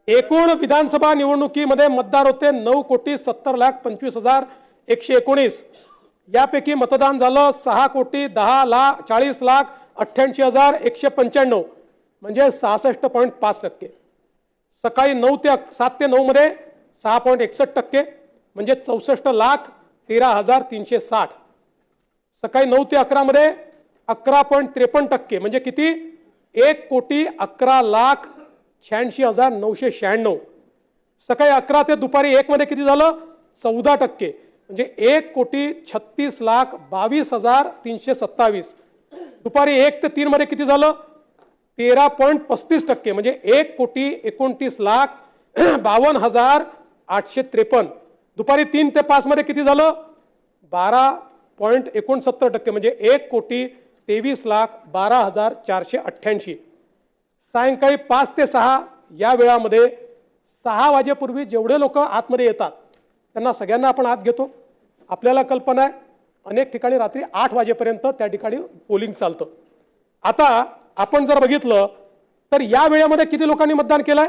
एकूण विधानसभा निवडणुकीमध्ये मतदार होते 9,70,25,119. यापैकी मतदान झालं 6,10,40,88,195 म्हणजे 66.5%. सकाळी 7 ते 9 मध्ये 6.61% म्हणजे 64,13,360. सकाळी 9 ते 11 मध्ये 11.53% म्हणजे किती 1,11,86,996. सकाळी 11 ते दुपारी 1 मध्ये किती झालं 14% म्हणजे 1,30,22,327. दुपारी 1 ते 3 मध्ये किती झालं 13.35% म्हणजे 1,29,52,853. दुपारी 3 ते 5 मध्ये किती झालं 12.69% म्हणजे 1,23,12,488. सायंकाळी 5 ते 6 या वेळामध्ये 6 वाजेपूर्वी जेवढे लोक आतमध्ये येतात त्यांना सगळ्यांना आपण आत घेतो. आपल्याला कल्पना आहे अनेक ठिकाणी रात्री 8 वाजेपर्यंत त्या ठिकाणी पोलिंग चालतं. आता आपण जर बघितलं तर या वेळेमध्ये किती लोकांनी मतदान केलंय